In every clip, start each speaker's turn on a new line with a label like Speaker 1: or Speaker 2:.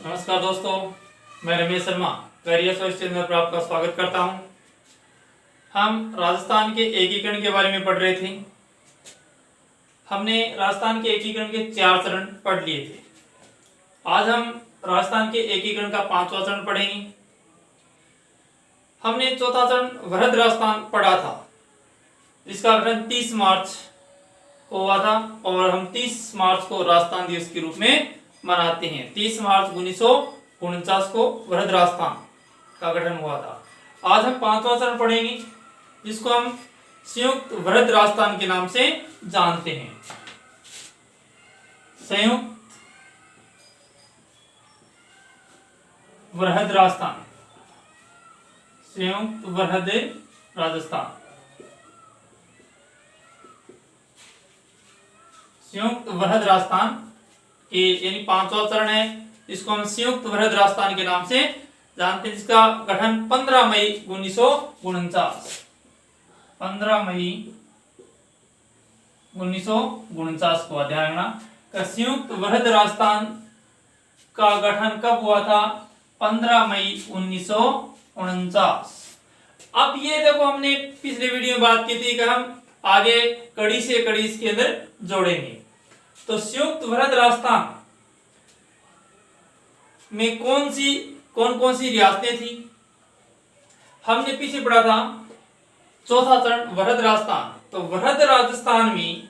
Speaker 1: नमस्कार दोस्तों, मैं रमेश शर्मा कैरियर सोच चैनल पर आपका स्वागत करता हूं। हम राजस्थान के एकीकरण के बारे में पढ़ रहे थे। हमने राजस्थान के एकीकरण के 4 चरण पढ़ लिए थे। आज हम राजस्थान के एकीकरण का 5वां चरण पढ़ेंगे। हमने चौथा चरण वृहद राजस्थान पढ़ा था, जिसका गठन 30 मार्च को हुआ था और हम 30 मार्च को राजस्थान दिवस के रूप में मनाते हैं। 30 मार्च 1949 को वृहद राजस्थान का गठन हुआ था। आज हम 5वां चरण पढ़ेंगे, जिसको हम संयुक्त वृहद राजस्थान के नाम से जानते हैं। संयुक्त वृहद राजस्थान, संयुक्त वृहद राजस्थान, संयुक्त वृहद राजस्थान के यानी 5वां चरण है, जिसको हम संयुक्त वृहद राजस्थान के नाम से जानते हैं, जिसका गठन 15 मई 1949, 15 मई 1949 को। ध्यान रखना, संयुक्त वृहद राजस्थान का गठन कब हुआ था? 15 मई 1949। अब ये देखो, हमने पिछले वीडियो में बात की थी कि हम आगे कड़ी से कड़ी इसके अंदर जोड़ेंगे। तो संयुक्त वृहद राजस्थान में कौन कौन सी रियासतें थी? हमने पीछे पढ़ा था चौथा चरण वृहद राजस्थान। तो वृहद राजस्थान में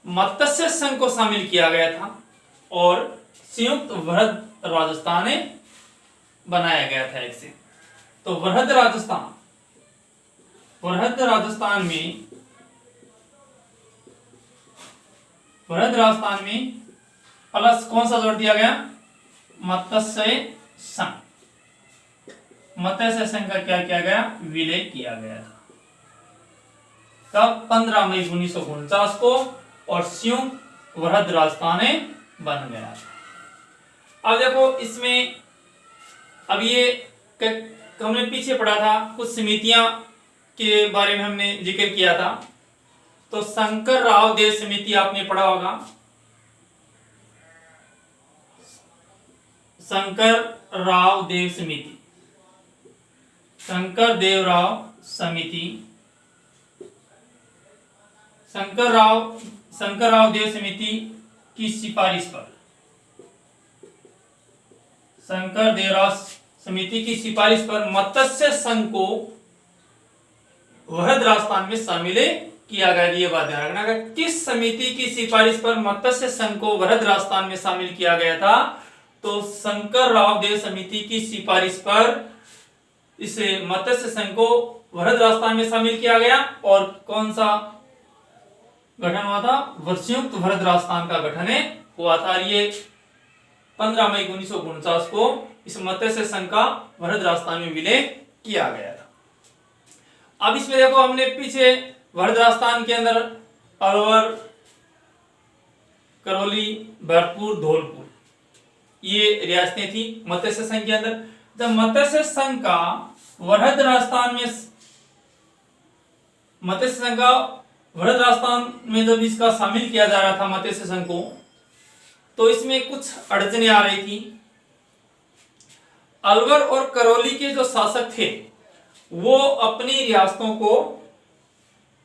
Speaker 1: मत्स्य संघ को शामिल किया गया था और संयुक्त वृहद राजस्थान बनाया गया था एक से। तो वृहद राजस्थान में प्लस कौन सा जोड़ दिया गया? मत्स्य संघ। मत्स्य संघ का क्या किया गया? विलय किया गया था। कब? 15 मई 1949 को, और संयुक्त वृहद राजस्थान बन गया था। अब देखो, इसमें अब ये हमने पीछे पढ़ा था, कुछ समितियां के बारे में हमने जिक्र किया था। तो शंकर राव देव समिति आपने पढ़ा होगा। शंकर राव देव समिति, शंकर देव राव समिति, शंकर राव देव समिति की सिफारिश पर, शंकर देव राव समिति की सिफारिश पर मत्स्य संघ को वृहद राजस्थान में शामिल किया गया। ये बात ध्यान रखना, किस समिति की सिफारिश पर मत्स्य संघ को वृहद राजस्थान में शामिल किया गया था? तो शंकर राव देव समिति की सिफारिश पर इसे मत्स्य संघ को वृहद राजस्थान में शामिल किया गया। और कौन सा गठन हुआ था? संयुक्त वृहद राजस्थान का गठन हुआ था। ये 15 मई 1949 को इस मत्स्य संघ का वृहद राजस्थान में विलय किया गया था। अब इसमें देखो, हमने पीछे वृहद राजस्थान के अंदर अलवर, करौली, भरतपुर, धौलपुर ये रियासतें थी मत्स्य संघ के अंदर। जब मत्स्य संघ का वृहद राजस्थान में जब इसका शामिल किया जा रहा था मत्स्य संघ को, तो इसमें कुछ अड़चने आ रही थी। अलवर और करौली के जो शासक थे, वो अपनी रियासतों को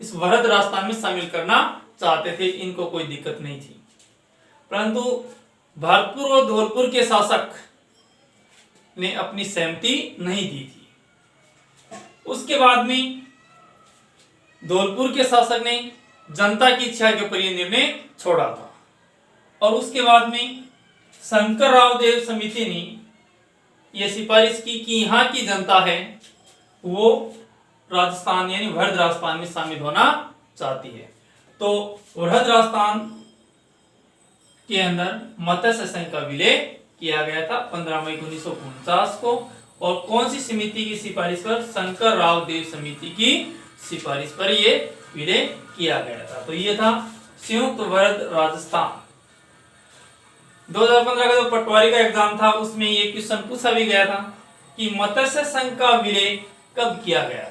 Speaker 1: इस वृहद राजस्थान में शामिल करना चाहते थे, इनको कोई दिक्कत नहीं थी। परंतु भरतपुर और धौलपुर के शासक ने अपनी सहमति नहीं दी थी। उसके बाद में धौलपुर के शासक ने जनता की इच्छा के ऊपर यह निर्णय छोड़ा था। और उसके बाद में शंकर राव देव समिति ने यह सिफारिश की कि यहाँ की जनता है वो राजस्थान यानी वृहद राजस्थान में शामिल होना चाहती है। तो वृहद राजस्थान के अंदर मत्स्य संघ का विलय किया गया था 15 मई 1949 को। और कौन सी समिति की सिफारिश पर? शंकर राव देव समिति की सिफारिश पर यह विलय किया गया था। तो ये था संयुक्त वृहद राजस्थान। 2015 का जो पटवारी का एग्जाम था, उसमें ये क्वेश्चन पूछा भी गया था कि मत्स्य संघ का विलय कब किया गया था।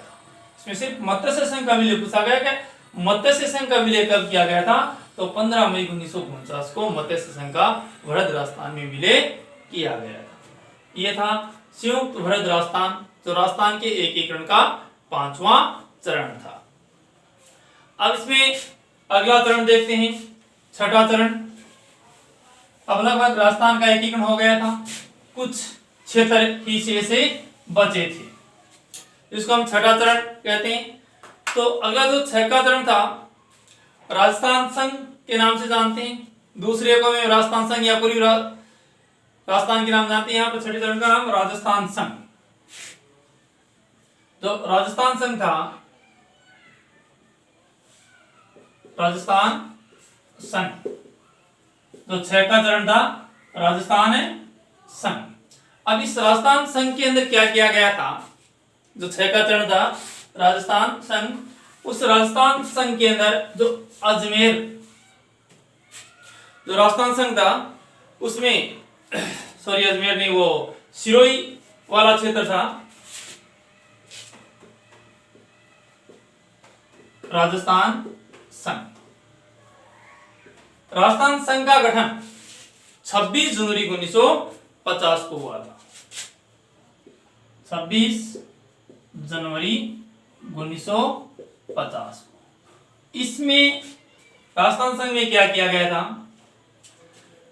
Speaker 1: इसमें सिर्फ मत्स्य संघ का विलय पूछा गया। क्या मत्स्य संघ का विलय कब किया गया था? तो 15 मई 1949 को मत्स्य संघ का वृहद राजस्थान में विलय किया गया था। यह था संयुक्त वृहद राजस्थान, जो राजस्थान के एकीकरण का 5वां चरण था। अब इसमें अगला चरण देखते हैं, छठा चरण। अब लगभग राजस्थान का एकीकरण हो गया था, कुछ क्षेत्र ही शेष से बचे थे, इसको हम छठा चरण कहते हैं। तो अगला जो छठा चरण था, राजस्थान संघ के नाम से जानते हैं, दूसरे को में राजस्थान संघ या पूरी राजस्थान के नाम जानते हैं। यहाँ पर छठे चरण का नाम राजस्थान संघ। जो राजस्थान संघ था, राजस्थान संघ, जो छठा चरण था राजस्थान संघ। अब इस राजस्थान संघ के अंदर क्या किया गया था, जो छठा चरण था राजस्थान संघ, उस राजस्थान संघ के अंदर जो अजमेर, जो राजस्थान संघ था उसमें सॉरी अजमेर नहीं, वो सिरोही वाला क्षेत्र था, राजस्थान संघ। राजस्थान संघ का गठन 26 जनवरी 1950 को हुआ था। 26 जनवरी 1950 को। इसमें राजस्थान संघ में क्या किया गया था,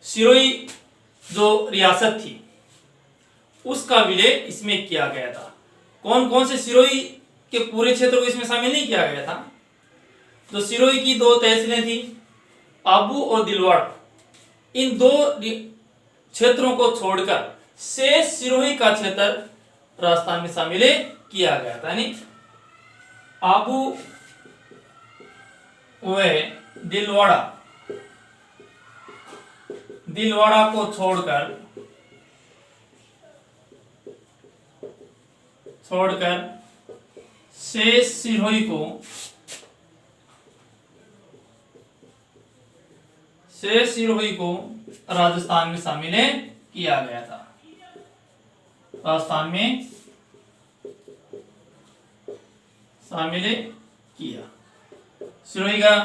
Speaker 1: सिरोही जो रियासत थी उसका विलय इसमें किया गया था। कौन कौन से सिरोही के पूरे क्षेत्र को इसमें शामिल नहीं किया गया था। जो सिरोही की 2 तहसीलें थी, आबू और दिलवाड़ा, इन 2 क्षेत्रों को छोड़कर शेष सिरोही का क्षेत्र राजस्थान में शामिल किया गया था। यानी आबू व दिलवाड़ा को छोड़कर शेष सिरोही को राजस्थान में शामिल किया गया था। राजस्थान में शामिल किया। सिरोही का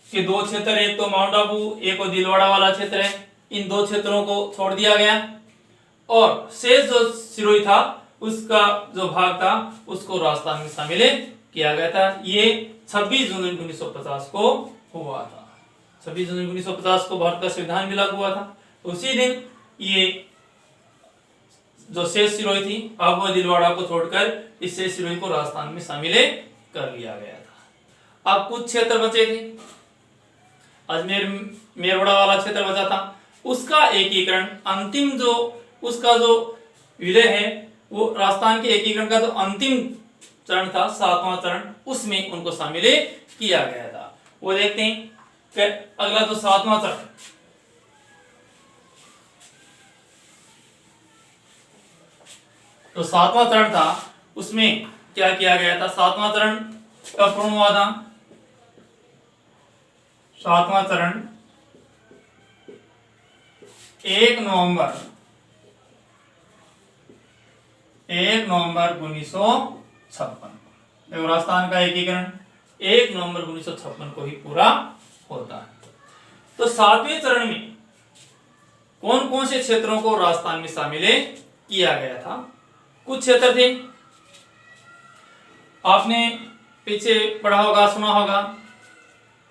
Speaker 1: के 2 क्षेत्र, एक तो माउंट आबू, एक और दिलवाड़ा वाला क्षेत्र है, इन 2 क्षेत्रों को छोड़ दिया गया और शेष जो सिरोही था उसका जो भाग था उसको राजस्थान में शामिल किया गया था। ये 26 जनवरी 1950 को हुआ था। 26 जनवरी 1950 को भारत का संविधान भी लागू हुआ था। उसी दिन ये जो शेष सिरोही थी आबू और दिलवाड़ा को छोड़कर इस शेष सिरोही को राजस्थान में शामिल कर लिया गया था। अब कुछ क्षेत्र बचे थे, अजमेर मेरवाड़ा वाला क्षेत्र बचा था, उसका एकीकरण अंतिम जो उसका जो विलय है वो राजस्थान के एकीकरण का जो अंतिम चरण था 7वां चरण, उसमें उनको शामिल किया गया था। वो देखते हैं कि अगला जो 7वां चरण, तो 7वां चरण था उसमें क्या किया गया था। 7वां चरण कब पूर्ण हुआ था, 7वां चरण 1 नवंबर 1956। देखो राजस्थान का एकीकरण 1 नवंबर 1956 को ही पूरा होता है। तो 7वें चरण में कौन कौन से क्षेत्रों को राजस्थान में शामिल किया गया था। कुछ क्षेत्र थे, आपने पीछे पढ़ा होगा, सुना होगा,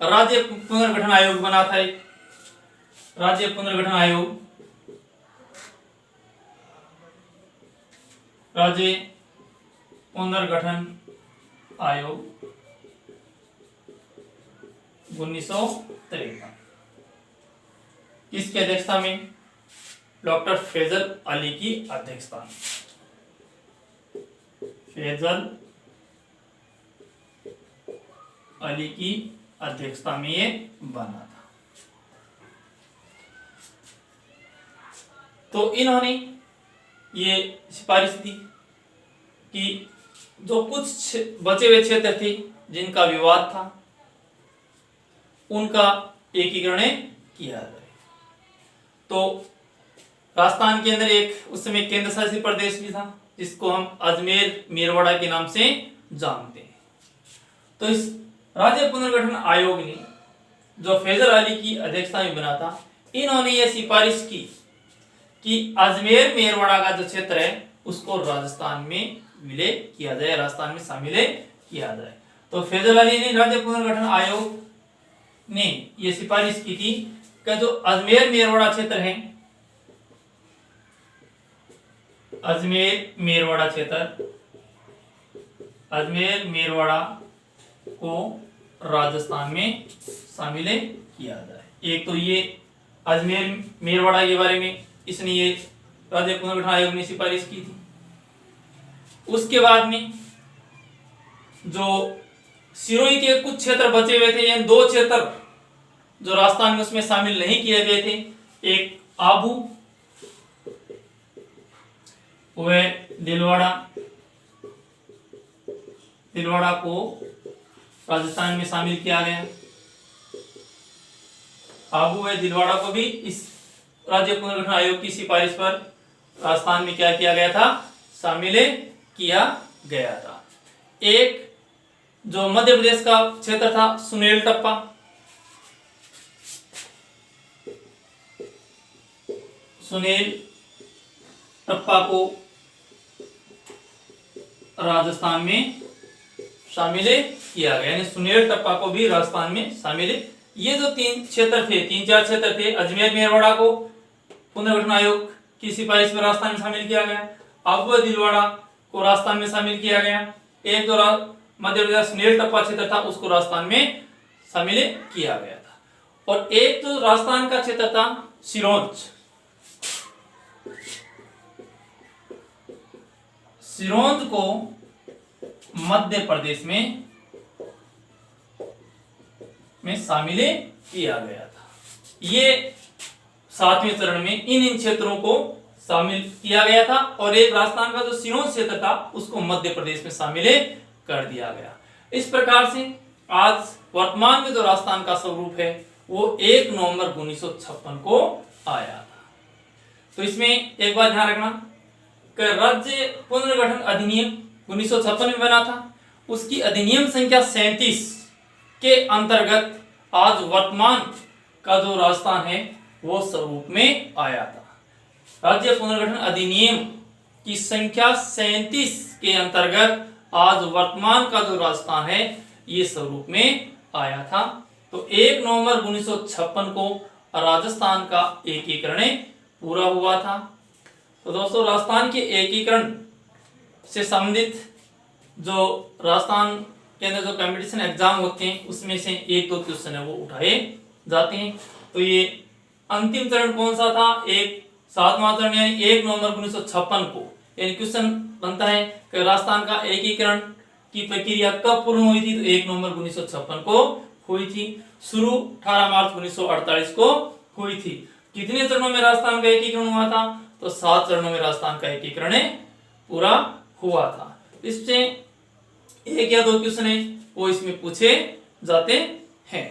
Speaker 1: राज्य पुनर्गठन आयोग बना था। एक राज्य पुनर्गठन आयोग, राज्य पुनर्गठन आयोग 1953। किसकी अध्यक्षता में, डॉक्टर फैजल अली की अध्यक्षता में। फैजल अली की अध्यक्षता में ये बना था। तो इन्होंने ये सिफारिश दी कि जो कुछ बचे हुए क्षेत्र थे जिनका विवाद था उनका एकीकरण किया जाए। तो राजस्थान के अंदर एक उस समय केंद्र शासित प्रदेश भी था जिसको हम अजमेर मेरवाड़ा के नाम से जानते हैं। तो इस राज्य पुनर्गठन आयोग ने जो फैजल अली की अध्यक्षता में बना था, इन्होंने यह सिफारिश की कि अजमेर मेरवाड़ा का जो क्षेत्र है उसको राजस्थान में विलय किया जाए, राजस्थान में शामिल किया जाए। तो फैजल अली ने राज्य पुनर्गठन आयोग ने यह सिफारिश की थी कि जो अजमेर मेरवाड़ा क्षेत्र है, अजमेर मेरवाड़ा क्षेत्र, अजमेर मेरवाड़ा को राजस्थान में शामिल किया जाए। एक तो ये अजमेर मेरवाड़ा के बारे में इसने ये राज्य पुनर्गठन आयोग ने सिफारिश की थी। उसके बाद में जो सिरोही के कुछ क्षेत्र बचे हुए थे, यानी 2 क्षेत्र जो राजस्थान में उसमें शामिल नहीं किए गए थे, एक आबू व दिलवाड़ा, दिलवाड़ा को राजस्थान में शामिल किया गया। आबू व दिलवाड़ा को भी इस राज्य पुनर्गठन आयोग की सिफारिश पर राजस्थान में क्या किया गया था, शामिल किया गया था। एक जो मध्य प्रदेश का क्षेत्र था सुनेल टप्पा, सुनेल टप्पा को राजस्थान में शामिल किया गया, यानी सुनेल टप्पा को भी राजस्थान में शामिल। ये जो 3 क्षेत्र थे, 3-4 क्षेत्र थे, अजमेर मेरवाड़ा को पुनर्गठन आयोग की सिफारिश पर राजस्थान में शामिल किया गया, आबू दिलवाड़ा को राजस्थान में शामिल किया गया, एक जो मध्य प्रदेश सुनेल टप्पा क्षेत्र था उसको राजस्थान में शामिल किया गया था, और एक जो राजस्थान का क्षेत्र था सिरोंज, सिरोंज को मध्य प्रदेश में शामिल किया गया था। ये 7वें चरण में इन क्षेत्रों को शामिल किया गया था, और एक राजस्थान का जो सिरोंज क्षेत्र था उसको मध्य प्रदेश में शामिल कर दिया गया। इस प्रकार से आज वर्तमान में जो राजस्थान का स्वरूप है वो 1 नवंबर 1956 को आया था। तो इसमें एक बात ध्यान रखना कि राज्य पुनर्गठन अधिनियम 1956 में बना था, उसकी अधिनियम संख्या 37 के अंतर्गत आज वर्तमान का जो राजस्थान है वो स्वरूप में आया था। राज्य पुनर्गठन अधिनियम की संख्या 37 के अंतर्गत आज वर्तमान का जो राजस्थान है ये स्वरूप में आया था। तो 1 नवंबर 1956 को राजस्थान का एकीकरण पूरा हुआ था। तो दोस्तों, राजस्थान के एकीकरण से संबंधित जो राजस्थान के अंदर जो कंपटीशन एग्जाम होते हैं उसमें से 1-2 क्वेश्चन है वो उठाए जाते हैं। तो ये अंतिम चरण कौन सा था, 7वां चरण, यानी 1 नवंबर 1956 को, यानी क्वेश्चन बनता है कि राजस्थान का एकीकरण की प्रक्रिया कब पूर्ण हुई थी, तो 1 नवंबर 1956 को हुई थी। शुरू 18 मार्च 1948 को हुई थी। कितने चरणों में राजस्थान का एकीकरण हुआ था, तो 7 चरणों में राजस्थान का एकीकरण पूरा हुआ था। इससे 1 या 2 क्वेश्चन है वो इसमें पूछे जाते हैं।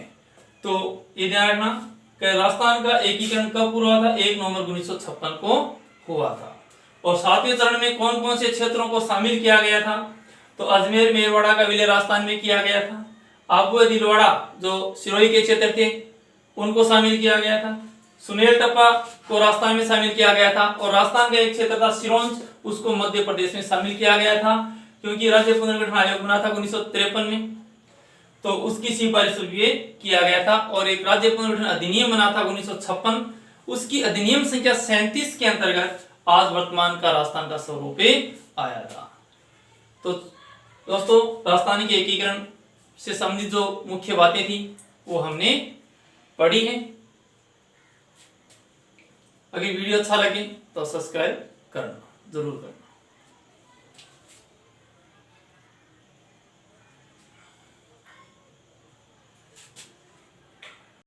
Speaker 1: तो ये ध्यान रखना कि राजस्थान का एकीकरण कब पूरा हुआ था, 1 नवंबर 1956 को हुआ था। और 7वें चरण में कौन कौन से क्षेत्रों को शामिल किया गया था, तो अजमेर मेरवाड़ा का विलय राजस्थान में किया गया था, आबू दिलवाड़ा जो सिरोही के क्षेत्र थे उनको शामिल किया गया था, सुनेल टप्पा को राजस्थान में शामिल किया गया था, और राजस्थान का एक क्षेत्र था सिरोंज उसको मध्य प्रदेश में शामिल किया गया था, क्योंकि राज्य पुनर्गठन आयोग बना था 1953 में, तो उसकी सिफारिश भी किया गया था। और एक राज्य पुनर्गठन अधिनियम बना था 1956, उसकी अधिनियम संख्या 37 के अंतर्गत आज वर्तमान का राजस्थान का स्वरूप आया था। तो दोस्तों, राजस्थान के एकीकरण से संबंधित जो मुख्य बातें थी वो हमने पढ़ी है। अगर वीडियो अच्छा लगे तो सब्सक्राइब करना जरूर करना।